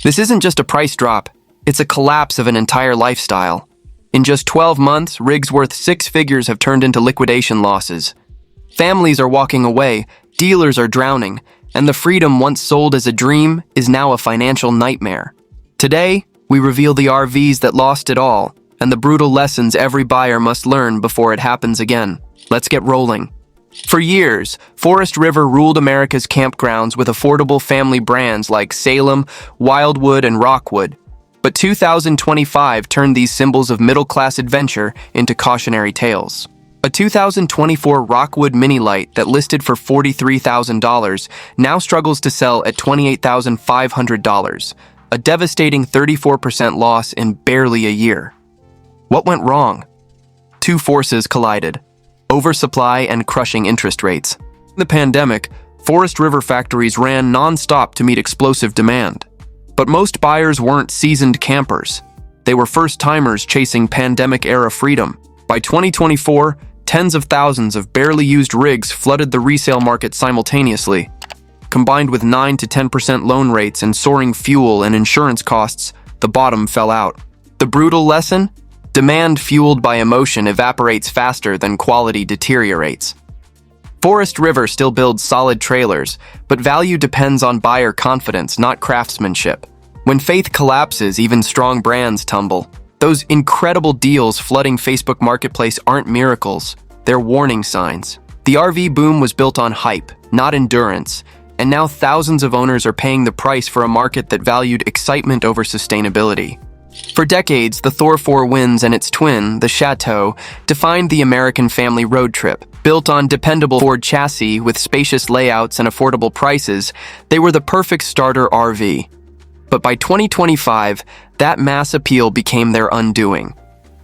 This isn't just a price drop, it's a collapse of an entire lifestyle. In just 12 months, rigs worth six figures have turned into liquidation losses. Families are walking away, dealers are drowning, and the freedom once sold as a dream is now a financial nightmare. Today, we reveal the RVs that lost it all, and the brutal lessons every buyer must learn before it happens again. Let's get rolling. For years, Forest River ruled America's campgrounds with affordable family brands like Salem, Wildwood, and Rockwood. But 2025 turned these symbols of middle-class adventure into cautionary tales. A 2024 Rockwood Mini Lite that listed for $43,000 now struggles to sell at $28,500, a devastating 34% loss in barely a year. What went wrong? Two forces collided: oversupply and crushing interest rates. In the pandemic, Forest River factories ran non-stop to meet explosive demand. But most buyers weren't seasoned campers. They were first-timers chasing pandemic-era freedom. By 2024, tens of thousands of barely used rigs flooded the resale market simultaneously. Combined with 9 to 10% loan rates and soaring fuel and insurance costs, the bottom fell out. The brutal lesson? Demand fueled by emotion evaporates faster than quality deteriorates. Forest River still builds solid trailers, but value depends on buyer confidence, not craftsmanship. When faith collapses, even strong brands tumble. Those incredible deals flooding Facebook Marketplace aren't miracles, they're warning signs. The RV boom was built on hype, not endurance, and now thousands of owners are paying the price for a market that valued excitement over sustainability. For decades, the Thor 4 Winds and its twin, the Chateau, defined the American family road trip. Built on dependable Ford chassis with spacious layouts and affordable prices, they were the perfect starter RV. But by 2025, that mass appeal became their undoing.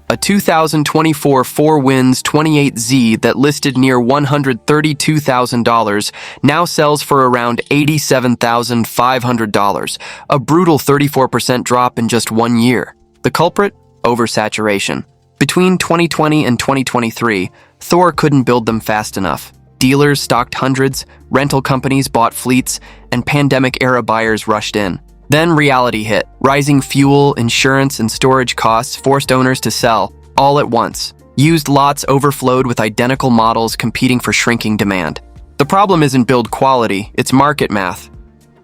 A 2024 Four Winds 28Z that listed near $132,000 now sells for around $87,500, a brutal 34% drop in just 1 year. The culprit? Oversaturation. Between 2020 and 2023, Thor couldn't build them fast enough. Dealers stocked hundreds, rental companies bought fleets, and pandemic-era buyers rushed in. Then reality hit. Rising fuel, insurance, and storage costs forced owners to sell, all at once. Used lots overflowed with identical models competing for shrinking demand. The problem isn't build quality, it's market math.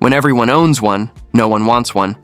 When everyone owns one, no one wants one.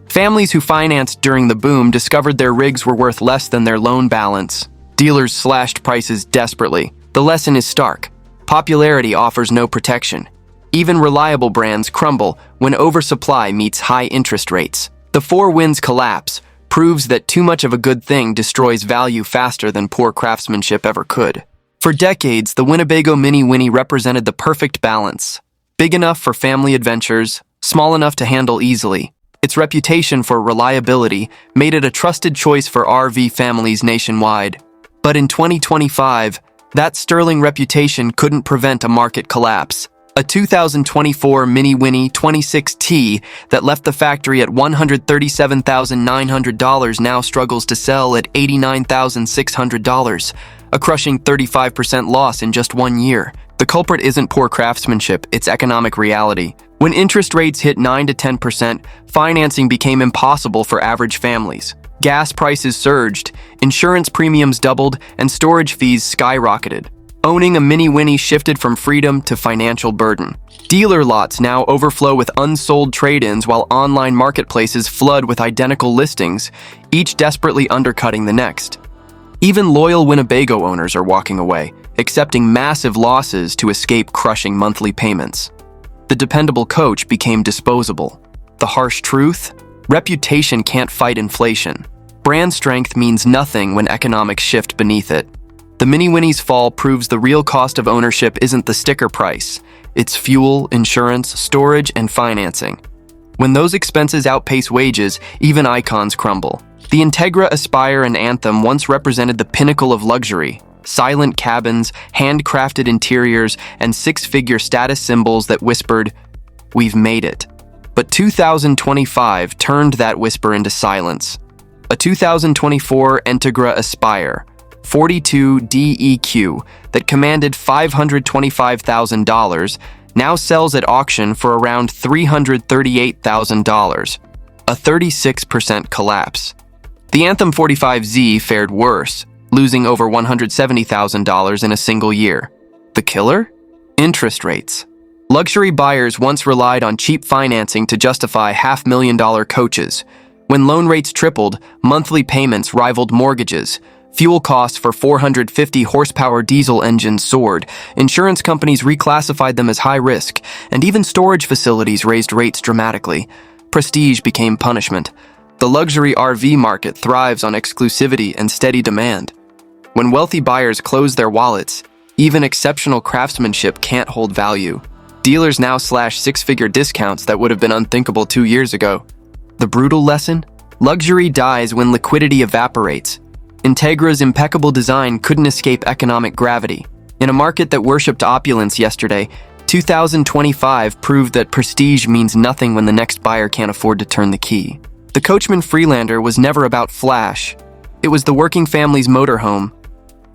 Families who financed during the boom discovered their rigs were worth less than their loan balance. Dealers slashed prices desperately. The lesson is stark. Popularity offers no protection. Even reliable brands crumble when oversupply meets high interest rates. The Four Winds collapse proves that too much of a good thing destroys value faster than poor craftsmanship ever could. For decades, the Winnebago Mini Winnie represented the perfect balance. Big enough for family adventures, small enough to handle easily. Its reputation for reliability made it a trusted choice for RV families nationwide. But in 2025, that sterling reputation couldn't prevent a market collapse. A 2024 Mini Winnie 26T that left the factory at $137,900 now struggles to sell at $89,600, a crushing 35% loss in just 1 year. The culprit isn't poor craftsmanship, it's economic reality. When interest rates hit 9 to 10%, financing became impossible for average families. Gas prices surged, insurance premiums doubled, and storage fees skyrocketed. Owning a Mini Winnie shifted from freedom to financial burden. Dealer lots now overflow with unsold trade-ins while online marketplaces flood with identical listings, each desperately undercutting the next. Even loyal Winnebago owners are walking away, accepting massive losses to escape crushing monthly payments. The dependable coach became disposable. The harsh truth? Reputation can't fight inflation. Brand strength means nothing when economics shift beneath it. The Mini Winnie's fall proves the real cost of ownership isn't the sticker price. It's fuel, insurance, storage, and financing. When those expenses outpace wages, even icons crumble. The Integra, Aspire, and Anthem once represented the pinnacle of luxury. Silent cabins, handcrafted interiors, and six-figure status symbols that whispered, "We've made it." But 2025 turned that whisper into silence. A 2024 Integra Aspire 42 DEQ that commanded $525,000 now sells at auction for around $338,000. a 36% collapse. The Anthem 45Z fared worse, losing over $170,000 in a single year. The killer? Interest rates. Luxury buyers once relied on cheap financing to justify $500,000 coaches. When loan rates tripled, monthly payments rivaled mortgages. Fuel costs for 450 horsepower diesel engines soared. Insurance companies reclassified them as high risk, and even storage facilities raised rates dramatically. Prestige became punishment. The luxury RV market thrives on exclusivity and steady demand. When wealthy buyers close their wallets, even exceptional craftsmanship can't hold value. Dealers now slash six-figure discounts that would have been unthinkable 2 years ago. The brutal lesson? Luxury dies when liquidity evaporates. Integra's impeccable design couldn't escape economic gravity. In a market that worshipped opulence yesterday, 2025 proved that prestige means nothing when the next buyer can't afford to turn the key. The Coachman Freelander was never about flash. It was the working family's motorhome.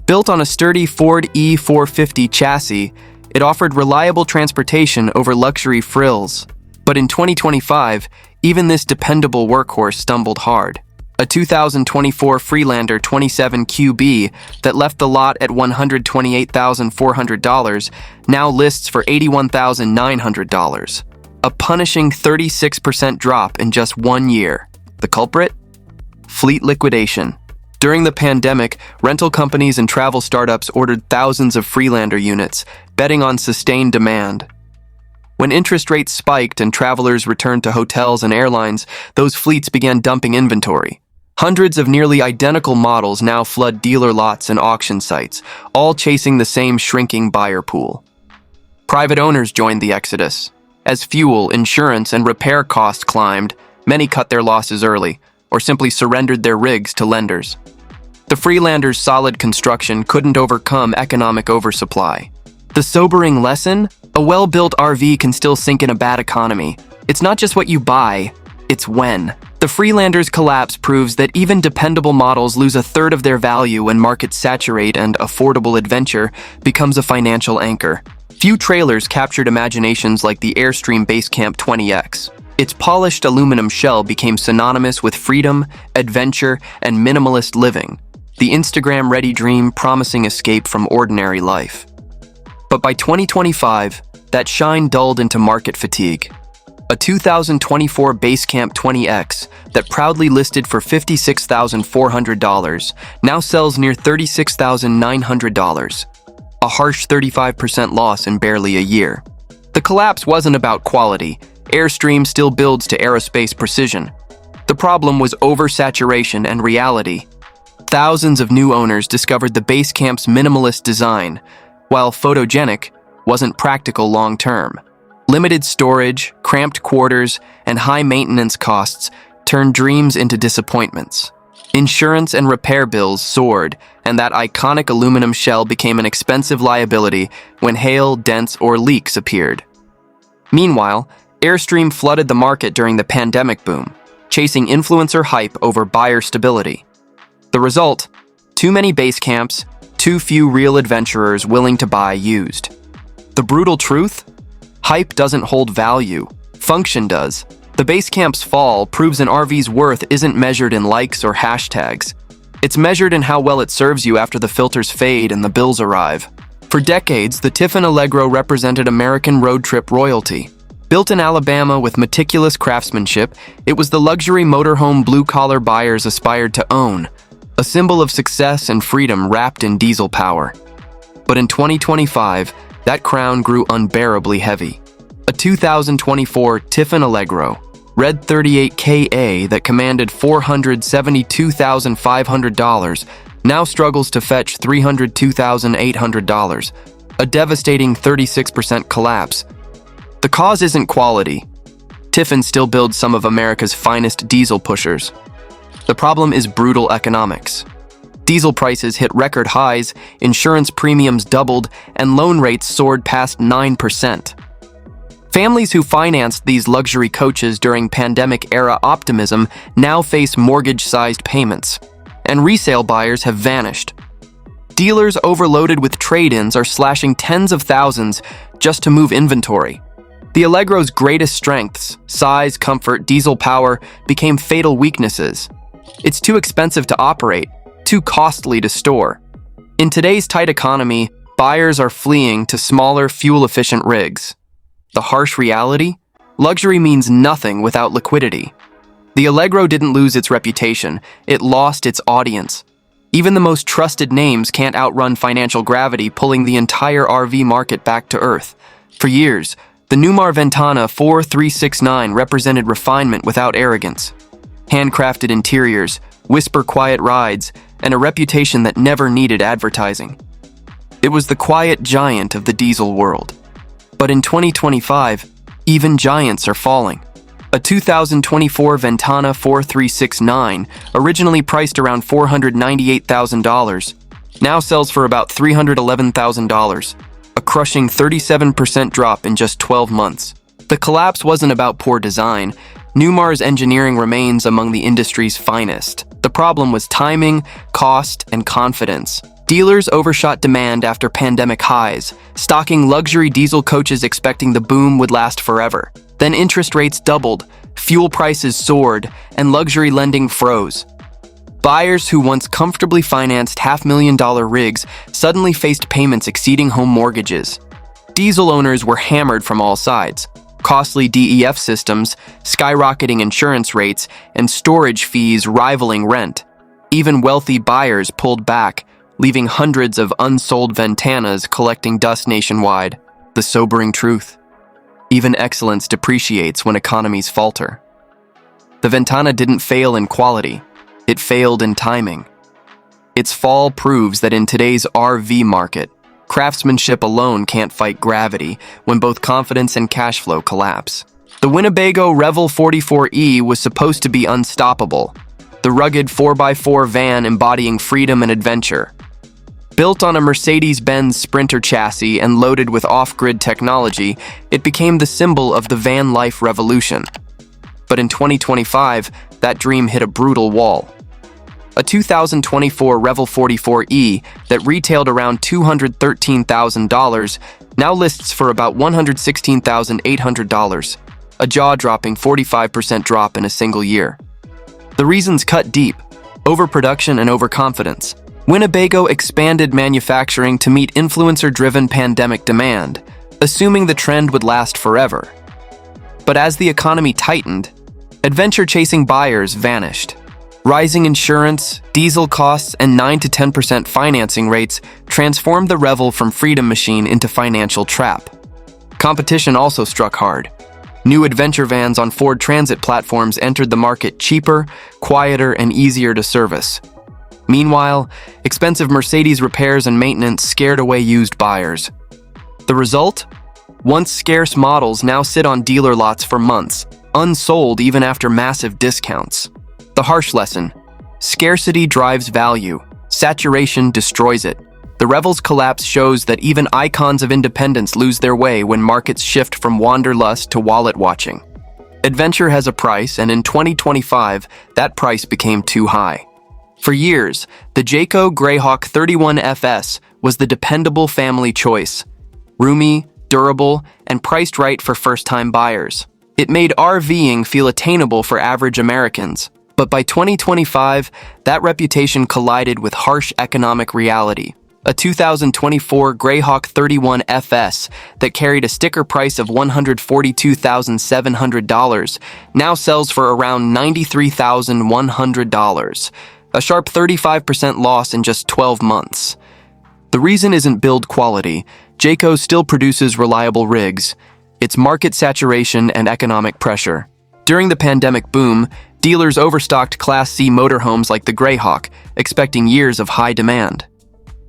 Built on a sturdy Ford E450 chassis, it offered reliable transportation over luxury frills. But in 2025, even this dependable workhorse stumbled hard. A 2024 Freelander 27 QB that left the lot at $128,400 now lists for $81,900. A punishing 36% drop in just 1 year. The culprit? Fleet liquidation. During the pandemic, rental companies and travel startups ordered thousands of Freelander units, betting on sustained demand. When interest rates spiked and travelers returned to hotels and airlines, those fleets began dumping inventory. Hundreds of nearly identical models now flood dealer lots and auction sites, all chasing the same shrinking buyer pool. Private owners joined the exodus. As fuel, insurance, and repair costs climbed, many cut their losses early, or simply surrendered their rigs to lenders. The Freelander's solid construction couldn't overcome economic oversupply. The sobering lesson? A well-built RV can still sink in a bad economy. It's not just what you buy, it's when. The Freelander's collapse proves that even dependable models lose a third of their value when markets saturate and affordable adventure becomes a financial anchor. Few trailers captured imaginations like the Airstream Basecamp 20X. Its polished aluminum shell became synonymous with freedom, adventure, and minimalist living. The Instagram-ready dream promising escape from ordinary life. But by 2025, that shine dulled into market fatigue. A 2024 Basecamp 20X that proudly listed for $56,400 now sells near $36,900. A harsh 35% loss in barely a year. The collapse wasn't about quality. Airstream still builds to aerospace precision. The problem was oversaturation and reality. Thousands of new owners discovered the Basecamp's minimalist design, while photogenic, wasn't practical long-term. Limited storage, cramped quarters, and high maintenance costs turned dreams into disappointments. Insurance and repair bills soared, and that iconic aluminum shell became an expensive liability when hail, dents, or leaks appeared. Meanwhile, Airstream flooded the market during the pandemic boom, chasing influencer hype over buyer stability. The result? Too many base camps, too few real adventurers willing to buy used. The brutal truth? Hype doesn't hold value. Function does. The Basecamp's fall proves an RV's worth isn't measured in likes or hashtags. It's measured in how well it serves you after the filters fade and the bills arrive. For decades, the Tiffin Allegro represented American road trip royalty. Built in Alabama with meticulous craftsmanship, it was the luxury motorhome blue-collar buyers aspired to own, a symbol of success and freedom wrapped in diesel power. But in 2025, that crown grew unbearably heavy. A 2024 Tiffin Allegro, red 38KA that commanded $472,500, now struggles to fetch $302,800, a devastating 36% collapse. The cause isn't quality. Tiffin still builds some of America's finest diesel pushers. The problem is brutal economics. Diesel prices hit record highs, insurance premiums doubled, and loan rates soared past 9%. Families who financed these luxury coaches during pandemic-era optimism now face mortgage-sized payments, and resale buyers have vanished. Dealers overloaded with trade-ins are slashing tens of thousands just to move inventory. The Allegro's greatest strengths, size, comfort, diesel power, became fatal weaknesses. It's too expensive to operate, too costly to store. In today's tight economy, buyers are fleeing to smaller, fuel-efficient rigs. The harsh reality? Luxury means nothing without liquidity. The Allegro didn't lose its reputation, it lost its audience. Even the most trusted names can't outrun financial gravity, pulling the entire RV market back to earth. For years, the Newmar Ventana 4369 represented refinement without arrogance. Handcrafted interiors, whisper-quiet rides, and a reputation that never needed advertising. It was the quiet giant of the diesel world. But in 2025, even giants are falling. A 2024 Ventana 4369, originally priced around $498,000, now sells for about $311,000, a crushing 37% drop in just 12 months. The collapse wasn't about poor design. Newmar's engineering remains among the industry's finest. The problem was timing, cost, and confidence. Dealers overshot demand after pandemic highs, stocking luxury diesel coaches expecting the boom would last forever. Then interest rates doubled, fuel prices soared, and luxury lending froze. Buyers who once comfortably financed $500,000 rigs suddenly faced payments exceeding home mortgages. Diesel owners were hammered from all sides. Costly DEF systems, skyrocketing insurance rates, and storage fees rivaling rent. Even wealthy buyers pulled back, leaving hundreds of unsold Ventanas collecting dust nationwide. The sobering truth. Even excellence depreciates when economies falter. The Ventana didn't fail in quality, it failed in timing. Its fall proves that in today's RV market, craftsmanship alone can't fight gravity when both confidence and cash flow collapse. The Winnebago Revel 44E was supposed to be unstoppable, the rugged 4x4 van embodying freedom and adventure. Built on a Mercedes-Benz Sprinter chassis and loaded with off-grid technology, it became the symbol of the van life revolution. But in 2025, that dream hit a brutal wall. A 2024 Revel 44E that retailed around $213,000 now lists for about $116,800, a jaw-dropping 45% drop in a single year. The reasons cut deep: overproduction and overconfidence. Winnebago expanded manufacturing to meet influencer-driven pandemic demand, assuming the trend would last forever. But as the economy tightened, adventure-chasing buyers vanished. Rising insurance, diesel costs, and 9 to 10% financing rates transformed the Revel from freedom machine into financial trap. Competition also struck hard. New adventure vans on Ford Transit platforms entered the market cheaper, quieter, and easier to service. Meanwhile, expensive Mercedes repairs and maintenance scared away used buyers. The result? Once scarce models now sit on dealer lots for months, unsold even after massive discounts. The harsh lesson: scarcity drives value, saturation destroys it. The Revel's collapse shows that even icons of independence lose their way when markets shift from wanderlust to wallet watching. Adventure has a price, and in 2025, that price became too high. For years, the Jayco Greyhawk 31FS was the dependable family choice. Roomy, durable, and priced right for first-time buyers. It made RVing feel attainable for average Americans. But by 2025, that reputation collided with harsh economic reality. A 2024 Greyhawk 31FS that carried a sticker price of $142,700 now sells for around $93,100. A sharp 35% loss in just 12 months. The reason isn't build quality. Jayco still produces reliable rigs. It's market saturation and economic pressure. During the pandemic boom, dealers overstocked Class C motorhomes like the Greyhawk, expecting years of high demand.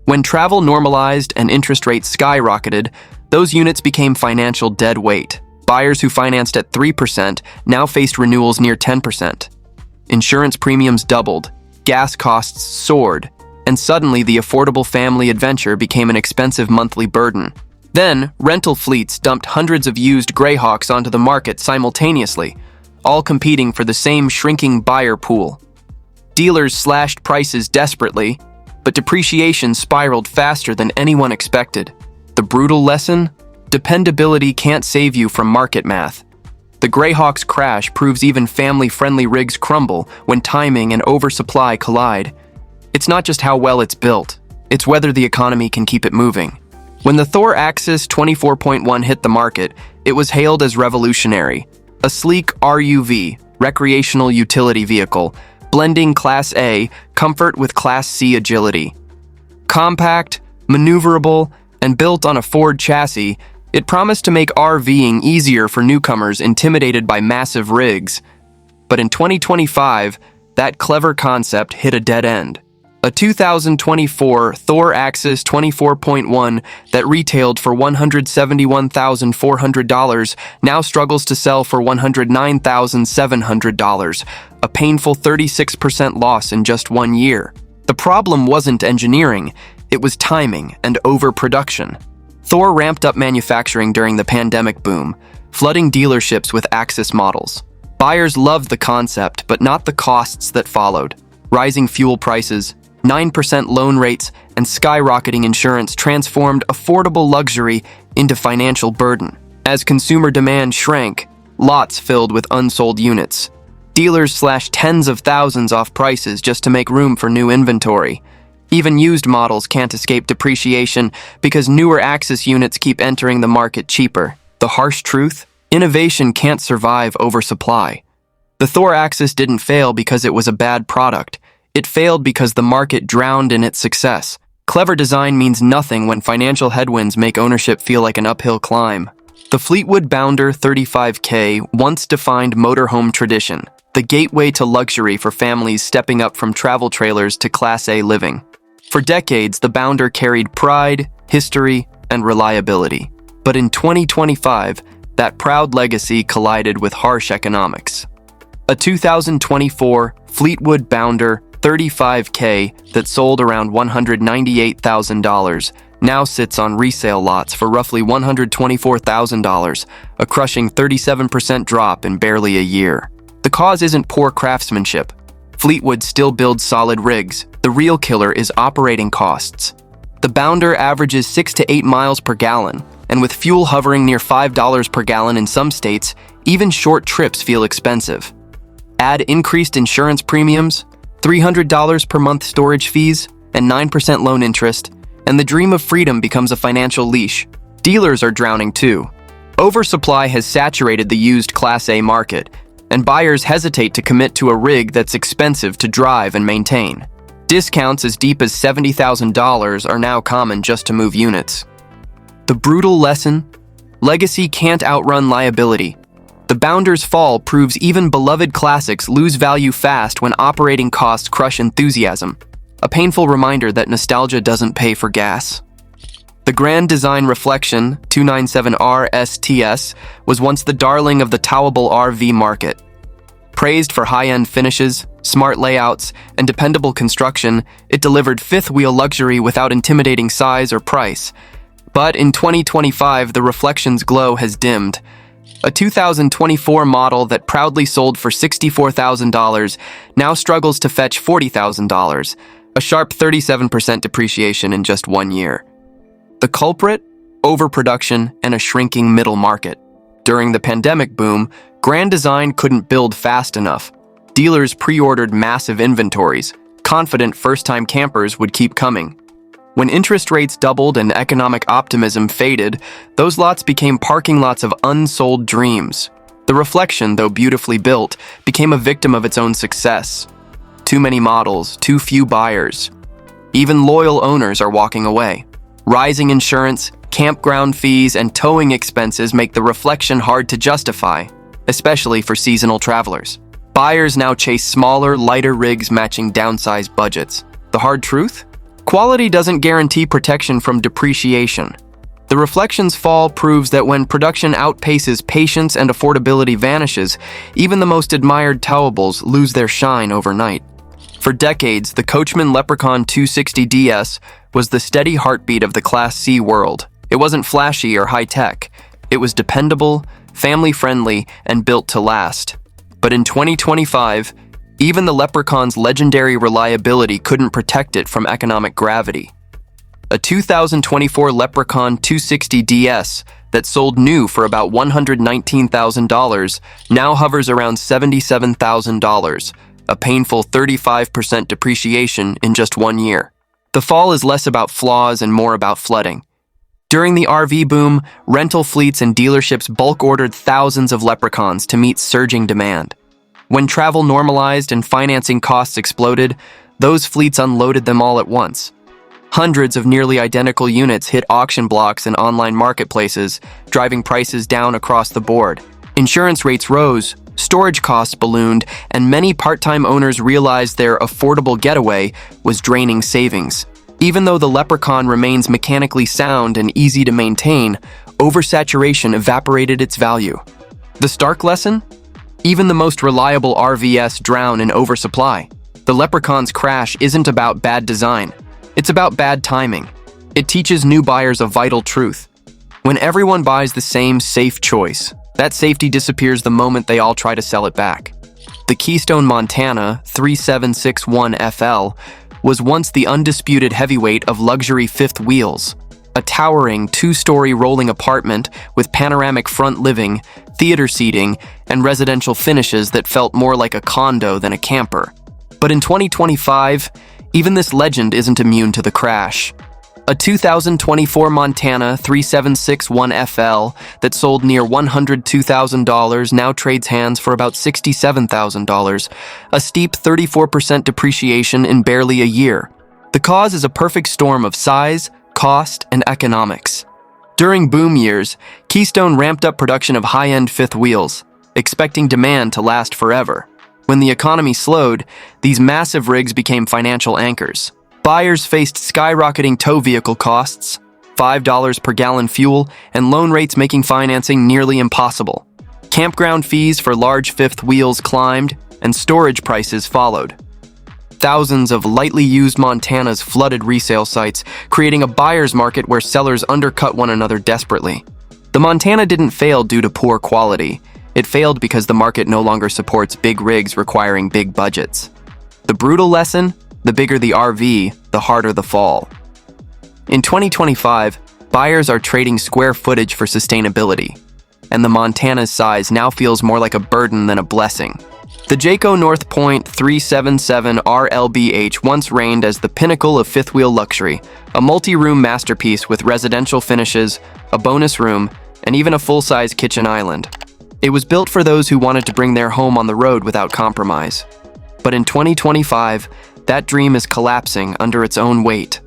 When travel normalized and interest rates skyrocketed, those units became financial dead weight. Buyers who financed at 3% now faced renewals near 10%. Insurance premiums doubled. Gas costs soared, and suddenly the affordable family adventure became an expensive monthly burden. Then, rental fleets dumped hundreds of used Greyhawks onto the market simultaneously, all competing for the same shrinking buyer pool. Dealers slashed prices desperately, but depreciation spiraled faster than anyone expected. The brutal lesson? Dependability can't save you from market math. The Greyhawk's crash proves even family-friendly rigs crumble when timing and oversupply collide. It's not just how well it's built, it's whether the economy can keep it moving. When the Thor Axis 24.1 hit the market, it was hailed as revolutionary. A sleek RUV, recreational utility vehicle, blending Class A comfort with Class C agility. Compact, maneuverable, and built on a Ford chassis, it promised to make RVing easier for newcomers intimidated by massive rigs. But in 2025, that clever concept hit a dead end. A 2024 Thor Axis 24.1 that retailed for $171,400 now struggles to sell for $109,700, a painful 36% loss in just 1 year. The problem wasn't engineering, it was timing and overproduction. Thor ramped up manufacturing during the pandemic boom, flooding dealerships with Axis models. Buyers loved the concept, but not the costs that followed. Rising fuel prices, 9% loan rates, and skyrocketing insurance transformed affordable luxury into financial burden. As consumer demand shrank, lots filled with unsold units. Dealers slashed tens of thousands off prices just to make room for new inventory. Even used models can't escape depreciation because newer Axis units keep entering the market cheaper. The harsh truth? Innovation can't survive oversupply. The Thor Axis didn't fail because it was a bad product. It failed because the market drowned in its success. Clever design means nothing when financial headwinds make ownership feel like an uphill climb. The Fleetwood Bounder 35K once defined motorhome tradition, the gateway to luxury for families stepping up from travel trailers to Class A living. For decades, the Bounder carried pride, history, and reliability. But in 2025, that proud legacy collided with harsh economics. A 2024 Fleetwood Bounder 35K that sold around $198,000 now sits on resale lots for roughly $124,000, a crushing 37% drop in barely a year. The cause isn't poor craftsmanship. Fleetwood still builds solid rigs. The real killer is operating costs. The Bounder averages 6 to 8 miles per gallon, and with fuel hovering near $5 per gallon in some states, even short trips feel expensive. Add increased insurance premiums, $300 per month storage fees, and 9% loan interest, and the dream of freedom becomes a financial leash. Dealers are drowning too. Oversupply has saturated the used Class A market, and buyers hesitate to commit to a rig that's expensive to drive and maintain. Discounts as deep as $70,000 are now common just to move units. The brutal lesson? Legacy can't outrun liability. The Bounder's fall proves even beloved classics lose value fast when operating costs crush enthusiasm. A painful reminder that nostalgia doesn't pay for gas. The Grand Design Reflection 297R STS was once the darling of the towable RV market. Praised for high-end finishes, smart layouts, and dependable construction, it delivered fifth-wheel luxury without intimidating size or price. But in 2025, the Reflection's glow has dimmed. A 2024 model that proudly sold for $64,000 now struggles to fetch $40,000, a sharp 37% depreciation in just 1 year. The culprit? Overproduction and a shrinking middle market. During the pandemic boom, Grand Design couldn't build fast enough. Dealers pre-ordered massive inventories, confident first-time campers would keep coming. When interest rates doubled and economic optimism faded, those lots became parking lots of unsold dreams. The Reflection, though beautifully built, became a victim of its own success. Too many models, too few buyers. Even loyal owners are walking away. Rising insurance, campground fees, and towing expenses make the Reflection hard to justify, especially for seasonal travelers. Buyers now chase smaller, lighter rigs matching downsized budgets. The hard truth? Quality doesn't guarantee protection from depreciation. The Reflection's fall proves that when production outpaces patience and affordability vanishes, even the most admired towables lose their shine overnight. For decades, the Coachman Leprechaun 260 DS was the steady heartbeat of the Class C world. It wasn't flashy or high-tech. It was dependable, family-friendly, and built to last. But in 2025, even the Leprechaun's legendary reliability couldn't protect it from economic gravity. A 2024 Leprechaun 260 DS that sold new for about $119,000 now hovers around $77,000, a painful 35% depreciation in just 1 year. The fall is less about flaws and more about flooding. During the RV boom, rental fleets and dealerships bulk ordered thousands of Leprechauns to meet surging demand. When travel normalized and financing costs exploded, those fleets unloaded them all at once. Hundreds of nearly identical units hit auction blocks and online marketplaces, driving prices down across the board. Insurance rates rose, storage costs ballooned, and many part-time owners realized their affordable getaway was draining savings. Even though the Leprechaun remains mechanically sound and easy to maintain, oversaturation evaporated its value. The stark lesson? Even the most reliable RVs drown in oversupply. The Leprechaun's crash isn't about bad design. It's about bad timing. It teaches new buyers a vital truth. When everyone buys the same safe choice, that safety disappears the moment they all try to sell it back. The Keystone Montana 3761 FL was once the undisputed heavyweight of luxury fifth wheels. A towering two-story rolling apartment with panoramic front living, theater seating, and residential finishes that felt more like a condo than a camper. But in 2025, even this legend isn't immune to the crash. A 2024 Montana 3761 FL that sold near $102,000 now trades hands for about $67,000, a steep 34% depreciation in barely a year. The cause is a perfect storm of size, cost, and economics. During boom years, Keystone ramped up production of high-end fifth wheels, expecting demand to last forever. When the economy slowed, these massive rigs became financial anchors. Buyers faced skyrocketing tow vehicle costs, $5 per gallon fuel, and loan rates making financing nearly impossible. Campground fees for large fifth wheels climbed, and storage prices followed. Thousands of lightly used Montanas flooded resale sites, creating a buyer's market where sellers undercut one another desperately. The Montana didn't fail due to poor quality. It failed because the market no longer supports big rigs requiring big budgets. The brutal lesson? The bigger the RV, the harder the fall. In 2025, buyers are trading square footage for sustainability, and the Montana's size now feels more like a burden than a blessing. The Jayco North Point 377 RLBH once reigned as the pinnacle of fifth-wheel luxury, a multi-room masterpiece with residential finishes, a bonus room, and even a full-size kitchen island. It was built for those who wanted to bring their home on the road without compromise. But in 2025, that dream is collapsing under its own weight.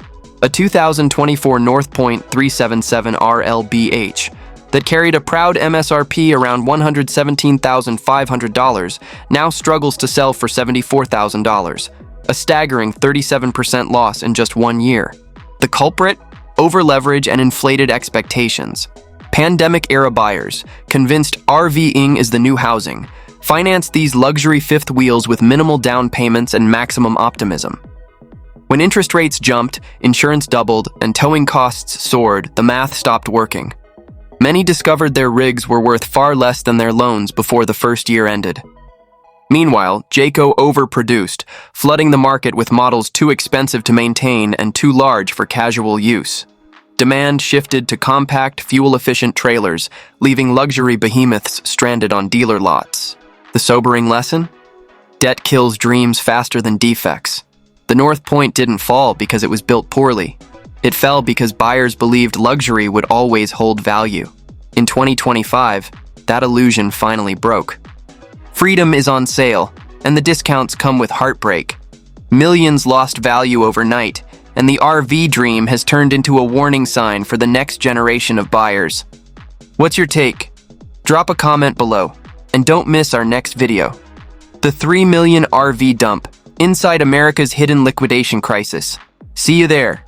A 2024 North Point 377 RLBH that carried a proud MSRP around $117,500 now struggles to sell for $74,000, a staggering 37% loss in just 1 year. The culprit? Over-leverage and inflated expectations. Pandemic-era buyers, convinced RVing is the new housing, financed these luxury fifth wheels with minimal down payments and maximum optimism. When interest rates jumped, insurance doubled, and towing costs soared, the math stopped working. Many discovered their rigs were worth far less than their loans before the first year ended. Meanwhile, Jayco overproduced, flooding the market with models too expensive to maintain and too large for casual use. Demand shifted to compact, fuel-efficient trailers, leaving luxury behemoths stranded on dealer lots. The sobering lesson? Debt kills dreams faster than defects. The North Point didn't fall because it was built poorly. It fell because buyers believed luxury would always hold value. In 2025, that illusion finally broke. Freedom is on sale, and the discounts come with heartbreak. Millions lost value overnight, and the RV dream has turned into a warning sign for the next generation of buyers. What's your take? Drop a comment below, and don't miss our next video. The 3 million RV dump, inside America's hidden liquidation crisis. See you there.